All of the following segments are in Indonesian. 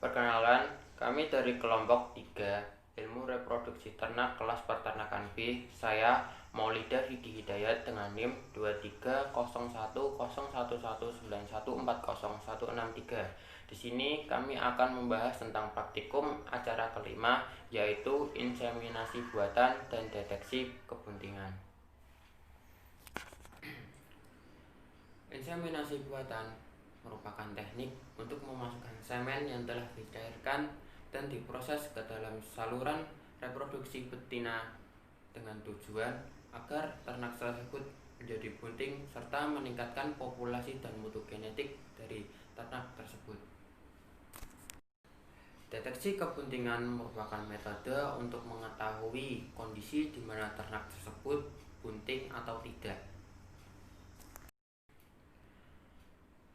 Perkenalan, kami dari kelompok 3 Ilmu Reproduksi Ternak kelas Peternakan B. Saya Maulida Hidi Hidayat dengan NIM 23010119140163. Di sini kami akan membahas tentang praktikum acara kelima, yaitu inseminasi buatan dan deteksi kebuntingan. Inseminasi buatan merupakan teknik untuk memasukkan semen yang telah dicairkan dan diproses ke dalam saluran reproduksi betina dengan tujuan agar ternak tersebut menjadi bunting serta meningkatkan populasi dan mutu genetik dari ternak tersebut. Deteksi kebuntingan merupakan metode untuk mengetahui kondisi di mana ternak tersebut bunting atau tidak.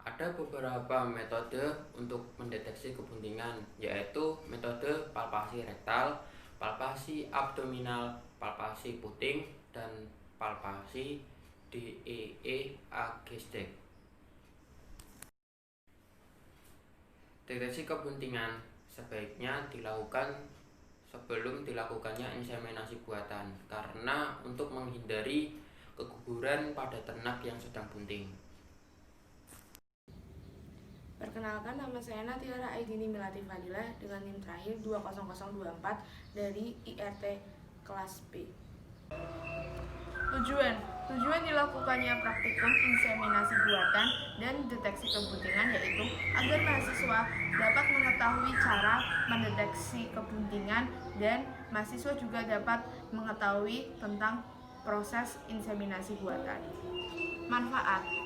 Ada beberapa metode untuk mendeteksi kebuntingan, yaitu metode palpasi rektal, palpasi abdominal, palpasi puting, dan palpasi DEE-AGSDEC. Deteksi kebuntingan sebaiknya dilakukan sebelum dilakukannya inseminasi buatan, karena untuk menghindari keguguran pada ternak yang sedang bunting. Perkenalkan, nama saya Natiara Aidini Melati Fadilah dengan NIM terakhir 20024 dari IRT kelas B. Tujuan dilakukannya praktikum inseminasi buatan dan deteksi kebuntingan yaitu agar mahasiswa dapat mengetahui cara mendeteksi kebuntingan dan mahasiswa juga dapat mengetahui tentang proses inseminasi buatan.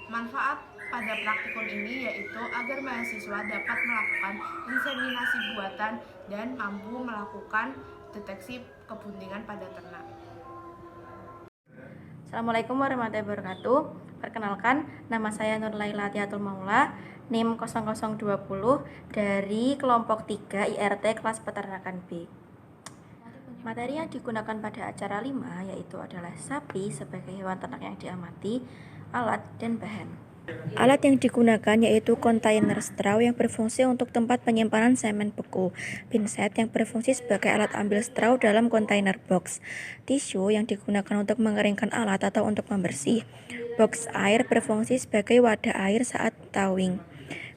Manfaat pada praktikum ini yaitu agar mahasiswa dapat melakukan inseminasi buatan dan mampu melakukan deteksi kebuntingan pada ternak. Assalamualaikum warahmatullahi wabarakatuh. Perkenalkan, nama saya Nurlaila Tiatul Maula, NIM 0020 dari kelompok 3 IRT kelas Peternakan B. Materi yang digunakan pada acara 5 yaitu adalah sapi sebagai hewan ternak yang diamati, alat, dan bahan. Alat yang digunakan yaitu kontainer straw yang berfungsi untuk tempat penyimpanan semen beku, pinset yang berfungsi sebagai alat ambil straw dalam kontainer box, tisu yang digunakan untuk mengeringkan alat atau untuk membersih, box air berfungsi sebagai wadah air saat towing,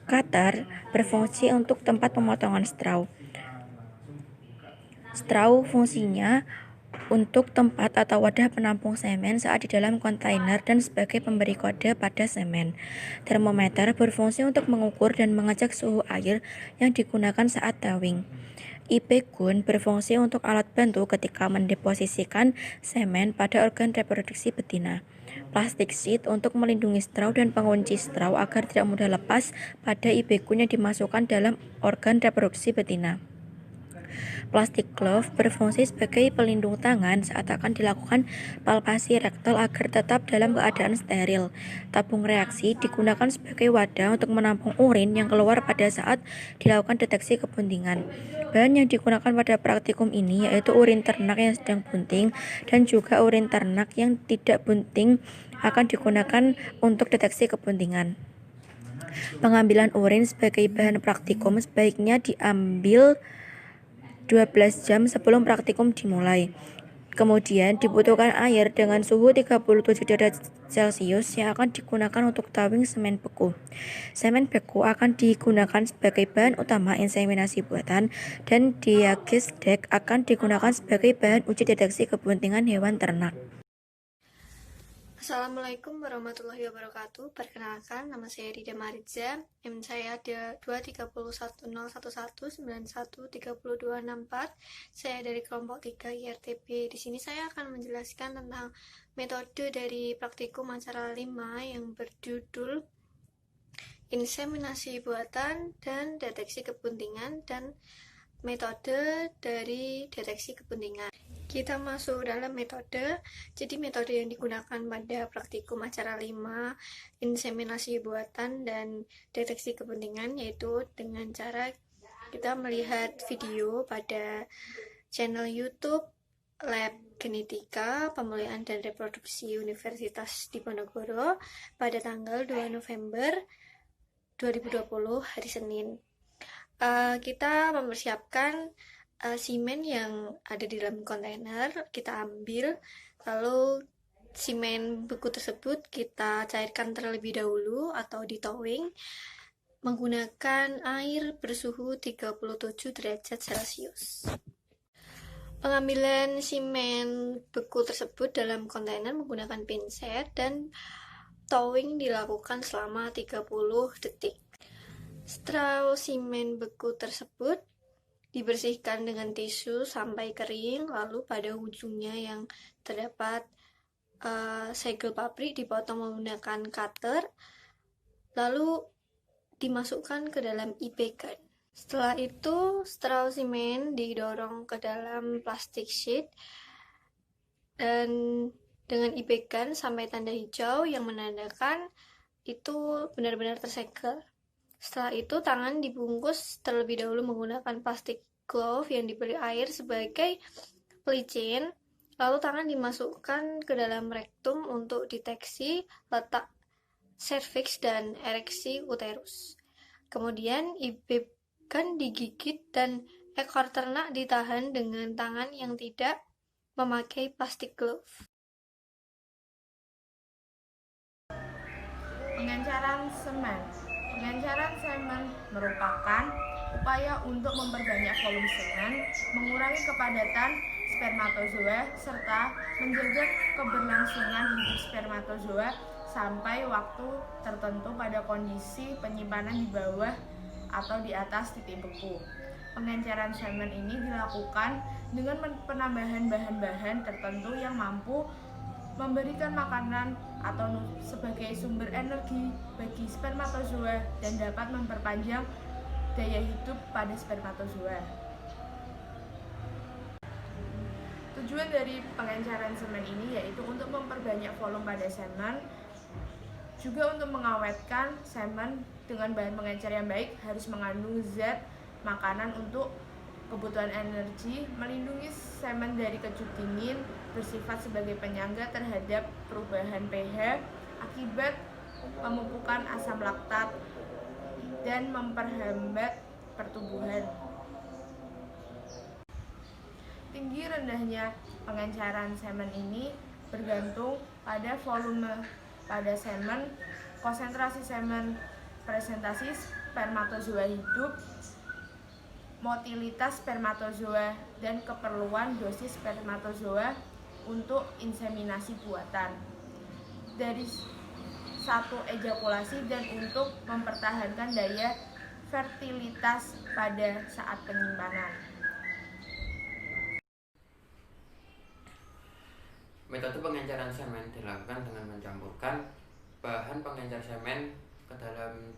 cutter berfungsi untuk tempat pemotongan straw. Straw fungsinya untuk tempat atau wadah penampung semen saat di dalam kontainer dan sebagai pemberi kode pada semen. Termometer berfungsi untuk mengukur dan mengecek suhu air yang digunakan saat towing. IP gun berfungsi untuk alat bantu ketika mendeposisikan semen pada organ reproduksi betina. Plastik sheet untuk melindungi straw dan pengunci straw agar tidak mudah lepas pada IP gun yang dimasukkan dalam organ reproduksi betina. Plastik glove berfungsi sebagai pelindung tangan saat akan dilakukan palpasi rektal agar tetap dalam keadaan steril. Tabung reaksi digunakan sebagai wadah untuk menampung urin yang keluar pada saat dilakukan deteksi kebuntingan. Bahan yang digunakan pada praktikum ini yaitu urin ternak yang sedang bunting dan juga urin ternak yang tidak bunting akan digunakan untuk deteksi kebuntingan. Pengambilan urin sebagai bahan praktikum sebaiknya diambil 12 jam sebelum praktikum dimulai. Kemudian dibutuhkan air dengan suhu 37 derajat Celcius yang akan digunakan untuk towing semen beku. Semen beku akan digunakan sebagai bahan utama inseminasi buatan dan DEA-AGSDEC akan digunakan sebagai bahan uji deteksi kebuntingan hewan ternak. Assalamualaikum warahmatullahi wabarakatuh. Perkenalkan, nama saya Rida Mariza. NIM saya ada 2301011913264. Saya dari kelompok 3 IRTP. Di sini saya akan menjelaskan tentang metode dari praktikum acara 5 yang berjudul inseminasi buatan dan deteksi kebuntingan dan metode dari deteksi kebuntingan. Kita masuk dalam metode. Jadi metode yang digunakan pada praktikum acara 5 inseminasi buatan dan deteksi kebuntingan yaitu dengan cara kita melihat video pada channel YouTube Lab Genetika Pemulihan dan Reproduksi Universitas Diponegoro pada tanggal 2 November 2020 hari Senin. Kita mempersiapkan semen yang ada di dalam kontainer, kita ambil, lalu semen beku tersebut kita cairkan terlebih dahulu atau di towing menggunakan air bersuhu 37 derajat Celcius. Pengambilan semen beku tersebut dalam kontainer menggunakan pinset dan towing dilakukan selama 30 detik. Setelah semen beku tersebut dibersihkan dengan tisu sampai kering, lalu pada ujungnya yang terdapat segel pabrik dipotong menggunakan cutter, lalu dimasukkan ke dalam ibekan. Setelah itu, straw semen didorong ke dalam plastik sheet dan dengan ibekan sampai tanda hijau yang menandakan itu benar-benar tersegel. Setelah itu, tangan dibungkus terlebih dahulu menggunakan plastik glove yang diberi air sebagai pelicin. Lalu tangan dimasukkan ke dalam rektum untuk deteksi letak serviks dan ereksi uterus. Kemudian ibekan digigit dan ekor ternak ditahan dengan tangan yang tidak memakai plastik glove. Pengenceran semen. Pengenceran semen merupakan upaya untuk memperbanyak volume semen, mengurangi kepadatan spermatozoa, serta menjaga keberlangsungan hidup spermatozoa sampai waktu tertentu pada kondisi penyimpanan di bawah atau di atas titik beku. Pengenceran semen ini dilakukan dengan penambahan bahan-bahan tertentu yang mampu memberikan makanan atau sebagai sumber energi bagi spermatozoa dan dapat memperpanjang daya hidup pada spermatozoa. Tujuan dari pengenceran semen ini yaitu untuk memperbanyak volume pada semen, juga untuk mengawetkan semen dengan bahan pengencer yang baik harus mengandung zat makanan untuk kebutuhan energi, melindungi semen dari kecut dingin, bersifat sebagai penyangga terhadap perubahan pH akibat pemupukan asam laktat, dan memperhambat pertumbuhan. Tinggi rendahnya pengenceran semen ini bergantung pada volume pada semen, konsentrasi semen, presentasi spermatozoa hidup, motilitas spermatozoa, dan keperluan dosis spermatozoa untuk inseminasi buatan dari satu ejakulasi dan untuk mempertahankan daya fertilitas pada saat penyimpanan. Metode pengenceran semen dilakukan dengan mencampurkan bahan pengencer semen ke dalam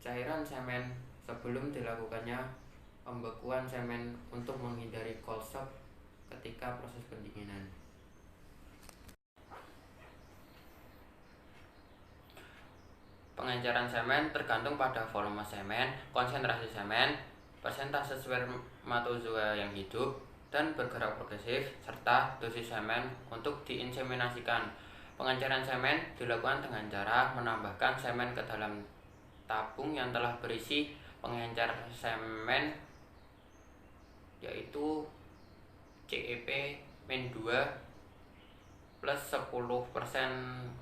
cairan semen sebelum dilakukannya pembekuan semen untuk menghindari cold shock ketika proses pendinginan. Pengenceran semen tergantung pada volume semen, konsentrasi semen, persentase spermatozoa yang hidup dan bergerak progresif, serta dosis semen untuk diinseminasikan. Pengenceran semen dilakukan dengan cara menambahkan semen ke dalam tabung yang telah berisi pengencer semen, yaitu CEP-2 plus 10%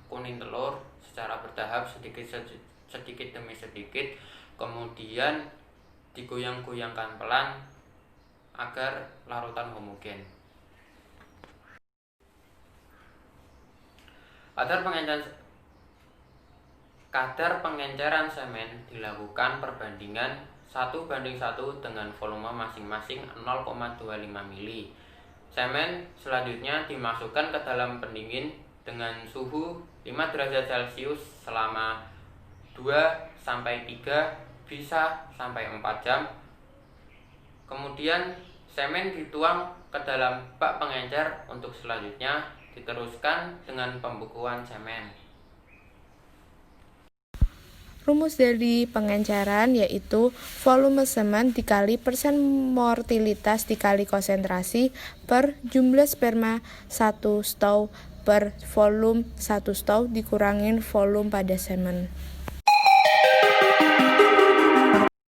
kuning telur secara bertahap sedikit demi sedikit, kemudian digoyang-goyangkan pelan agar larutan homogen. Kadar pengenceran semen dilakukan perbandingan 1:1 dengan volume masing-masing 0,25 mili. Semen selanjutnya dimasukkan ke dalam pendingin dengan suhu 5 derajat Celcius selama 2-3 bisa sampai 4 jam. Kemudian semen dituang ke dalam bak pengencer untuk selanjutnya diteruskan dengan pembekuan semen. Rumus dari pengenceran yaitu volume semen dikali persen mortilitas dikali konsentrasi per jumlah sperma 1 stow per volume 1 stow dikurangin volume pada semen.